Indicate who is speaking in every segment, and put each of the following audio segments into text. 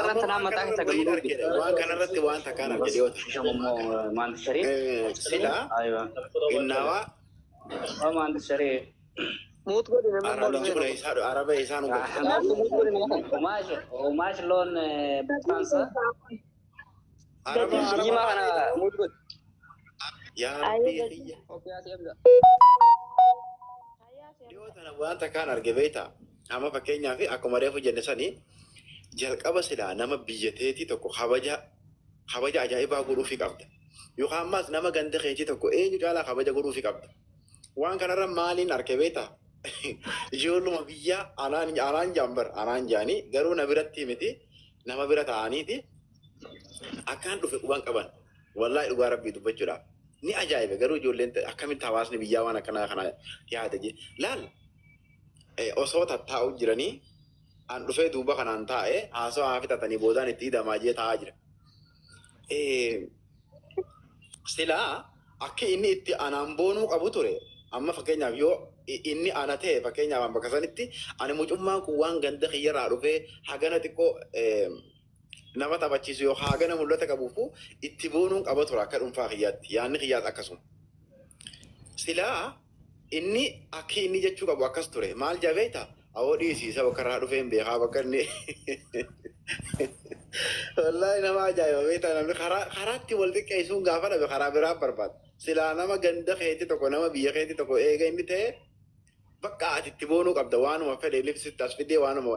Speaker 1: أرنت نام متى تقولون
Speaker 2: وان كان رتي وان تكان الجديوت
Speaker 1: ما أنت شريف
Speaker 2: سلا
Speaker 1: أيوة
Speaker 2: إنما
Speaker 1: ما أنت شريف موت قولي لما
Speaker 2: عربي جبنا يسار عربي يسانو
Speaker 1: وماش لون فرنسا
Speaker 2: عربي
Speaker 1: ما أنا موت قول
Speaker 2: يا ربي
Speaker 1: أوكي أسيبك
Speaker 2: جديوت أنا وان تكان الجبيتا أما فكينيا في أكمل جنساني jalqaba silaa nama biyyateetii tokko kabaja ajaa'ibaa godhuufii qabda. Yookaan ammas nama ganda keetii tokko eenyu caalaa kabaja godhuufii qabda. Waan kanarra maaliin arge beektaa? Ijoolluma biyyaa anaan jaambar anaan jaanii garuu na biratti miti nama bira ta'aniiti akkaan dhufe quban qaban. Wallaahi dhugaa rabbii dubbachuudhaaf. Ni ajaa'iba garuu ijoolleen akkamitti hawaasni biyyaa waan akkanaa kana yaada jee. Laal osoo tattaa'u jiranii an dhufee duuba kanaan taa'e haasawaa fitatanii boodaan itti hidhamaajee taa'aa jira. Silaa akka inni itti anaan boonuu qabu ture. Amma fakkeenyaaf yoo inni ana ta'e fakkeenyaaf bakka sanitti ani mucummaan kun waan ganda kiyyarraa dhufee hagana xiqqoo nama taphachiisu yoo hagana mul'ata qabuufu itti boonuun qaba ture akka dhuunfaa kiyyaatti yaanni kiyyaas akkasuma. Silaa inni akka inni jechuu qabu akkas ture maal jabeeta? Awodi sisa bakara dhufeen beekaa bakka inni wallahi nama ajaa'iba beektaa namni karaatti wal xiqqeessuun gaafa dhabe karaa biraa barbaada. Silaa nama ganda keetii tokko nama biyya keetii tokko eega inni ta'e bakka ati itti boonuu qabda waanuma fedhe libsitti as fidee waanuma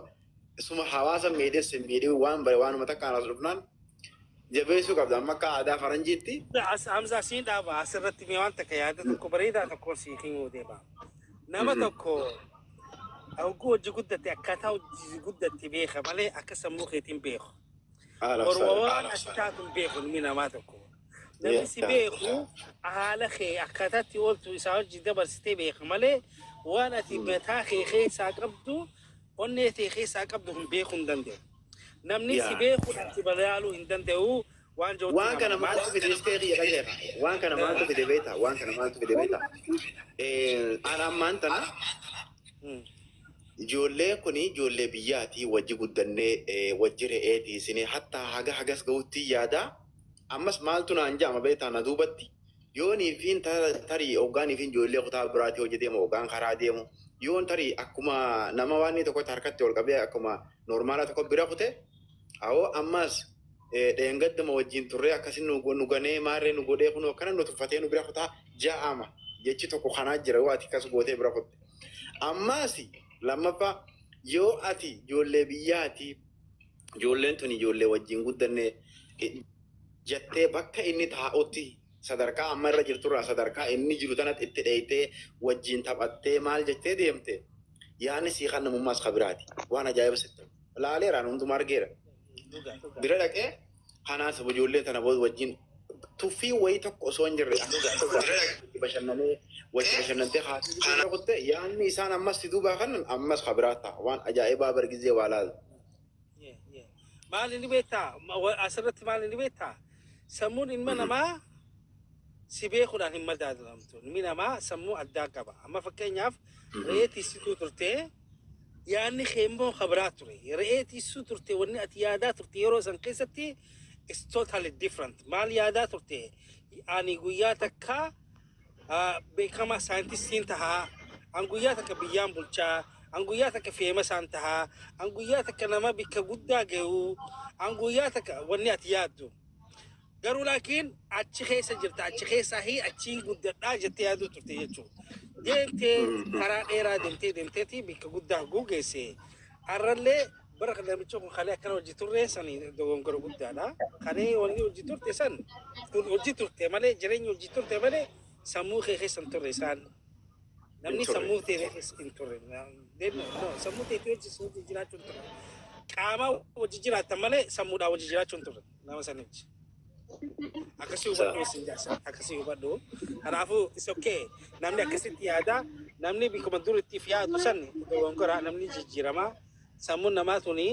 Speaker 2: suma hawaasa miidhessin miidhii waan bare waanuma takkaan as dhufnaan jabeessuu qabda amma akka aadaa faranjiitti.
Speaker 3: Hamza siin dhaaba asirratti mee waan takka yaada tokko bareedaa tokko sii kennuu deema. Nama tokko أوجو جودة أكتاو جودة بيخة مالي أكسم مخيتين بيخو وروان أشتاتم بيخو من ما تكو نمسي بيخو على خي أكتاتي قلت يساوي جدا برستي بيخو مالي وانا تبتا خي ساقبدو ونيتي خي ساقبدو هم بيخو ندندو نمني سي بيخو تباليالو ندندو
Speaker 2: وان كان ما أنت في ديسكي يا كجير وان كان ما أنت في دبيتا وان كان ما أنت في دبيتا أنا ما أنت نا Ijoollee kuni ijoollee biyyaati wajji guddannee wajji re'eeti isin hatta hagas ga'utti yaada ammas maaltu naan jaama beektaa na duubatti yoonii fi tarii hoggaanii fi ijoollee kutaa biraatti hojjeteemu hoggaan karaa deemu yoon tarii akkuma nama waan tokkotti harkatti ol qabee akkuma normaala tokko bira kute awoo ammas dheengaddama wajjin turree akkasin nu ganee maarree nu godhee kunoo akkana nu tuffatee nu bira kutaa ja'ama jechi tokko kanaa jira yoo ati akkas gootee bira kutte ammaasi. Lammaffaa yoo ati ijoollee biyyaati ijoolleen tuni ijoollee wajjin guddanne jettee bakka inni taa'utti sadarkaa amma irra jirturraa sadarkaa inni jiru tanatti itti dheeytee wajjin taphattee maal jettee deemte yaani sii kan namummaas kabiraati waan ajaa'iba sitti laaleeraan hundumaa argeera bira dhaqee kanaas ijoollee tana wajjin tuffii wayii tokko osoo hin jirre bashannanee wajji bashannantee haasofsiisee kutte yaanni isaan ammas duubaa kanan ammas kabiraata waan ajaa'ibaa bargizee waa laala.
Speaker 3: Maal inni beektaa asirratti maal inni beektaa sammuun ilma namaa si beekuudhaan hin madaalamtu ilmi namaa sammuu addaa qaba amma fakkeenyaaf re'ee tiisituu turtee yaanni keemmoo kabiraa ture re'ee tiisisuu turte wanni ati yaadaa turte yeroo san keessatti is totally different maal yaadaa turte ani guyyaa takkaa beekama saayintistiin tahaa an guyyaa takka biyyaan bulchaa an guyyaa takka feemasaan tahaa an guyyaa takka nama bikka guddaa ga'u an guyyaa takka wanni ati yaaddu garuu laakiin achi keessa jirta achi keessaa hi achi guddadhaa jettee yaaduu turte jechuudha deemtee karaa dheeraa deemteeti bikka guddaa gugeesse arrallee bara namicha kun kalee akkana hojii turre sanii dogongora guddaadha kalee wanni hojii turte san hojii turte malee jireenya hojii turte malee sammuu kee keessan turre isaan namni sammuu tee keessa hin turre sammuu tee hojii jiraachuun turre qaama hojii jiraatan malee sammuudhaan hojii jiraachuun turre nama sanichi akkasii hubadhu isin jaasa akkasii hubadhu kanaafuu is okay namni akkasitti yaada namni bikkuma duritti fi yaadu san dogongora namni jijjiiramaa sammuun namaa tuni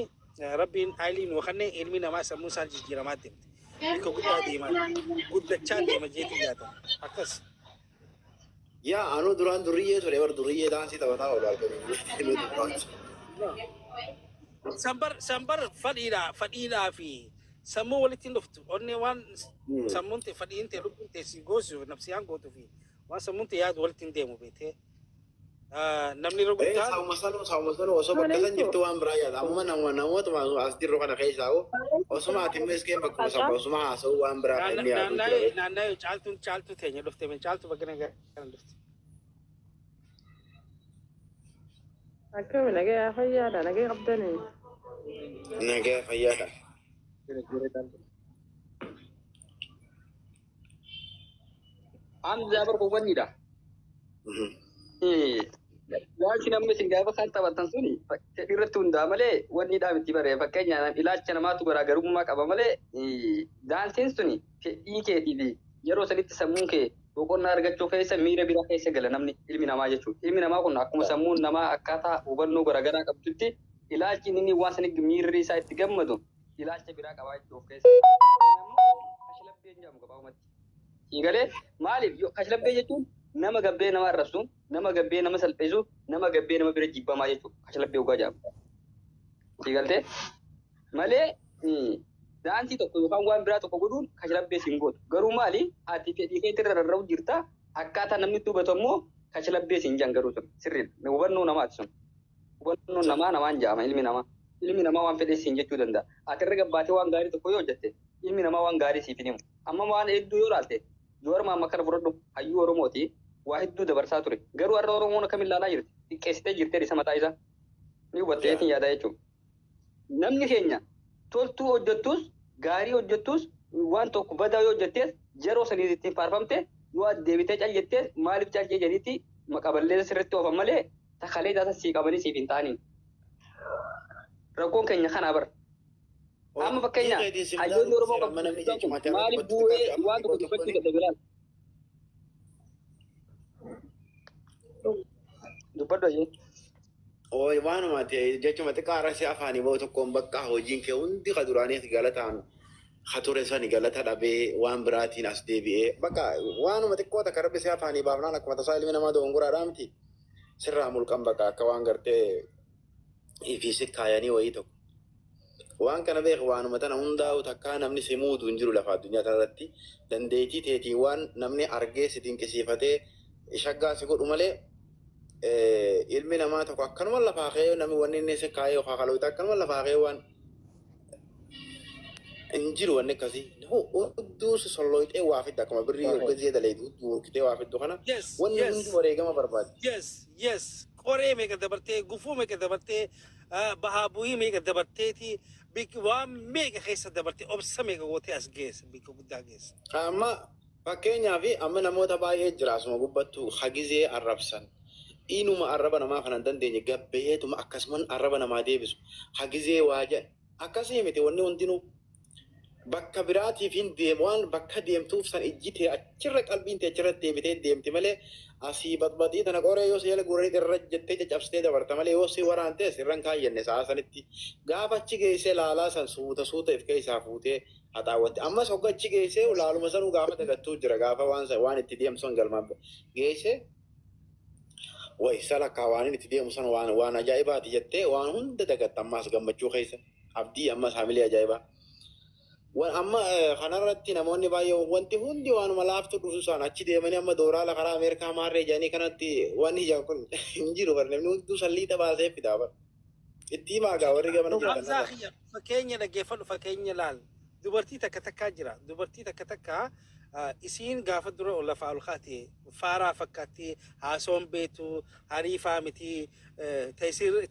Speaker 3: rabbiin haaliin wakanne ilmi namaa sammuu isaan jijjiiramaa deemte bikka guddaa deemaa guddachaa deema jeetii yaada akkas.
Speaker 2: Yaa anu duraan duriyyee ture bar duriyyee daansii taphataa oolaa jiru.
Speaker 3: سمبر فديلا في سمو ولتي نفتو أني وان سمونت فدين تلوك تسيجوسو نفسيان قوتو في وان سمونت ياد ولتي ديمو بيته نمني رغوتان
Speaker 2: sama sano oso bakka san jirtu waan biraa yaada amma namoota as dirru kana keessa osuma ati mes kee bakka osuma haasa'u waan biraa kan inni yaadu jira.
Speaker 3: naannaa caaltu teenya dhufte min caaltu baggana kana dhufte.
Speaker 4: Akkami nagaya fayyaadha nagaya qabdanii.
Speaker 2: Nagaya fayyaadha.
Speaker 1: An jabar ko wani da. Wanti namni isin gaafa kan taphatan suni irratti hundaa malee wanni miti baree fakkeenyaaf ilaalcha namaatu garaagarummaa qaba malee daansiin suni fedhii keetii fi yeroo sanitti sammuun kee boqonnaa argachuu keessa miira biraa keessa gala namni ilmi namaa jechuudha. Ilmi namaa kun akkuma sammuun namaa akkaataa hubannoo garaagaraa qabdutti ilaalchi inni waan sanitti miirri isaa itti gammadu ilaalcha biraa qabaa jechuudha keessa. Kashlabbee jedhamu gabaabumatti. Hiikalee maaliif kashlabbee jechuun nama gabbee nama arrabsu, nama gabbee nama salphisu, nama gabbee nama bira jibbamaa jechuudha. Kashlabbee dhugaa jedhama. Hiikaltee malee daansii tokko yookaan waan biraa tokko godhuun kashlabbee siin gootu. Garuu maali ati fedhii keetti irra rarra'u jirta akkaataa namni itti hubatu immoo kashlabbee siin jaan garuu sun sirriidha. Hubannoo namaati sun. Hubannoo namaan jedhama ilmi namaa. Ilmi namaa waan fedhee siin jechuu danda'a. Ati irra gabbaatee waan gaarii tokko yoo hojjette ilmi namaa waan gaarii siif hin himu. Amma waan hedduu yoo ilaalte Jowaar Mohaammed kana fudhadhu hayyuu Oromooti waa hedduu dabarsaa ture. Garuu har'a Oromoon akkamiin ilaalaa jirti? Xiqqeessitee jirtee isa mataa isaa ni hubatteetiin yaadaa jechuudha. Namni keenya toltuu hojjettus gaarii hojjettus waan tokko badaa yoo hojjettees yeroo sanii ittiin faarfamte yoo deebitee cal jettees maaliif cal jedhaniitti maqaballee sirriitti oofan malee takalee taasa sii qabanii siif hin taaniin. Rakkoon keenya kanaa bara. Amma fakkeenya hayyoonni Oromoo qabu maaliif bu'ee waan tokko dubbachuu dadhabiraan. Dubbadhu ayyee.
Speaker 2: Waanuma jechuma xiqqaara si afaanii bahu tokkoon bakka hojiin kee hundi ka duraaniif galataan ka ture sani galata dhabee waan biraatiin as deebi'ee bakka waanuma xiqqoo takka rabbi si afaanii baafnaan akkuma tasaa ilmi namaa dogonguraadhaa miti sirraa mulqan bakka akka waan gartee ifiisit kaayanii wayii tokko. Waan kana beeku waanuma tana hundaa'u takkaa namni si muudu hin jiru lafa addunyaa kanarratti dandeettii teetii waan namni argee si dinqisiifatee shaggaa si godhu malee ilmi namaa tokko akkanuma lafaa ka'ee namni wanni inni si kaayee yookaan kalootaa akkanuma lafaa ka'ee waan hin jiru wanni akkasii. Hudduu si sollooyitee waa fidda akkuma birrii hogganzee daleetu hudduu murkitee waa fiddu kana wanni hundi wareegama barbaade.
Speaker 3: Yes. Qoree meeqa dabartee gufuu meeqa dabartee bahaa bu'ii meeqa dabarteeti waan meeqa keessa dabartee obsa meeqa gootee as geessa bikka guddaa geessa.
Speaker 2: Amma fakkeenyaaf amma namoota baay'ee jira asuma gubbattu hagizee arrabsan. Inuma arraba namaa kanan dandeenye gabbeetuma akkasumas arraba namaa deebisu hagizee waa jedha akkasii miti wanni hundinuu bakka biraatiif hin deemu waan bakka deemtuuf san ijjitee achirra qalbiin tee achirratti deebitee deemti malee asii badbadii tana qoree yoo seela guranii irra jettee caccabsitee dabarta malee yoo si waraantee sirran kaayyanne sa'a sanitti gaafa achi geessee laalaa san suuta if keessaa fuutee haxaawwatte ammas hogga achi geessee laaluma sanuu gaafa dagattuu jira gaafa waan itti deemsan galmaan geessee waysala kaawaniin itti deemu san waan ajaa'ibaati jettee waan hunda dagatta ammas gammachuu keessa abdii ammas hamilee ajaa'ibaa. Amma kanarratti namoonni baay'ee wanti hundi waanuma laaftu dhufu isaan achi deemanii amma dooraala karaa Ameerikaa maarree jedhanii kanatti waan ijaan kun hin jiru bara namni hunduu salliita baasee fidaa bara. Itti maagaa warri gamana
Speaker 3: jedhan. Fakkeenya dhaggeeffadhu fakkeenya laal. Dubartii takka jira. Dubartii takka isiin gaafa dura lafaa ol kaatee faaraa fakkaatti haasoon beetu hariifaa miti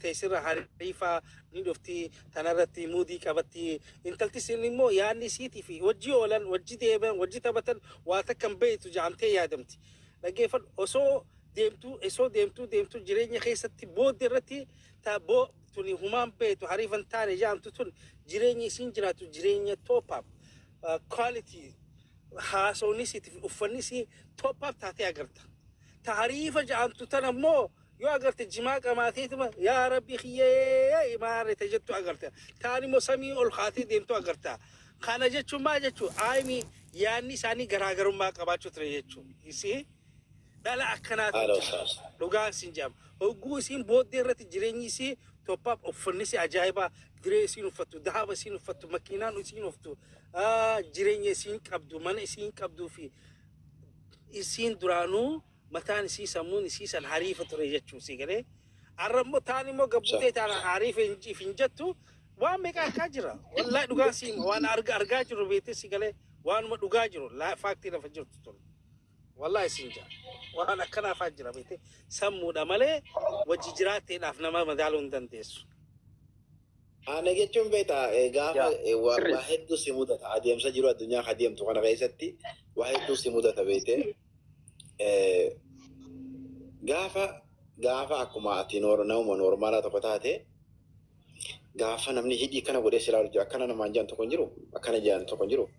Speaker 3: teessirra hariifaa ni dhufti tanarratti muudii qabatti intalti isin immoo yaadni isiitii fi wajjii oolan wajjii deeman wajjii taphatan waa takkan beetu jaamtee yaadamti. Dhaggeeffadhu osoo deemtuu jireenya keessatti booddee irratti tuni humaan beetu hariifan taane jaamtu tun jireenya isiin jiraatu jireenya toopaaf quality haasawnis itti uffannis toppaaf taatee agarta. Taarifa jaantu tana immoo yoo agarte jimaa qamaateetuma yaa rabbi kiyyee maarrete jettu agarta. Taan immoo samii ol kaatee deemtu agarta. Kana jechuun maal jechuun aayimi yaanni isaanii garaagarummaa qabaachuu ture jechuun. Isii dhala akkanaatu dhugaan siin jedhama. Hogguu isiin booddee irratti jireenyi isii توباب أوفنسي عجائبة دري سين فتو ذهب سين فتو مكينان سين فتو جرين سين كبدو من سين كبدو في سين درانو متان سي سمون سي سن حريفة تريجتشو سيجري الرمو تاني مو قبضي تانا حريفة إنجي فينجتو وان ميكا كاجرا والله دوغاسيم وان أرجاجرو بيتي سيجري وان ما دوغاجرو لا فاكتي لفجرت تول والله سنجا وانا كنا فاجرا بيتي سمو دمالي وججراتي لافنا ما مدالون دنديسو
Speaker 2: أنا جت يوم بيتا جافا واحد دو سمودة عادي أمسا جرو الدنيا خديم تقنا غيستي واحد دو سمودة بيته جافا أكما أتينور نوم نورمالا تقطعته جافا نمني هدي كنا بدي سلالو جا كنا نمانجان تكونجرو أكنا جان تكونجرو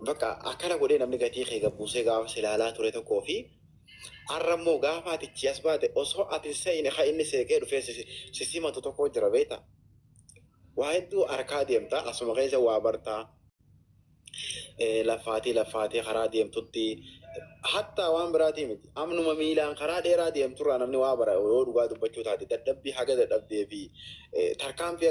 Speaker 2: بكا أكنا بدي نمني كتير خيجا بوسه جافا سلالة توريتو كوفي أرمو جافا تجيس بعد أصو أتسين خايني سيكير في سيستم تتوقع جربيتا واحد دو أركاديم تا أسمع غيزة وابرتا لفاتي خراديم تدي حتى وان براتي مت أمنو مميلان خرادي راديم ترى نمني وابرا ودو قادو بچو تادي تدبي حاجة تدبي في تركام في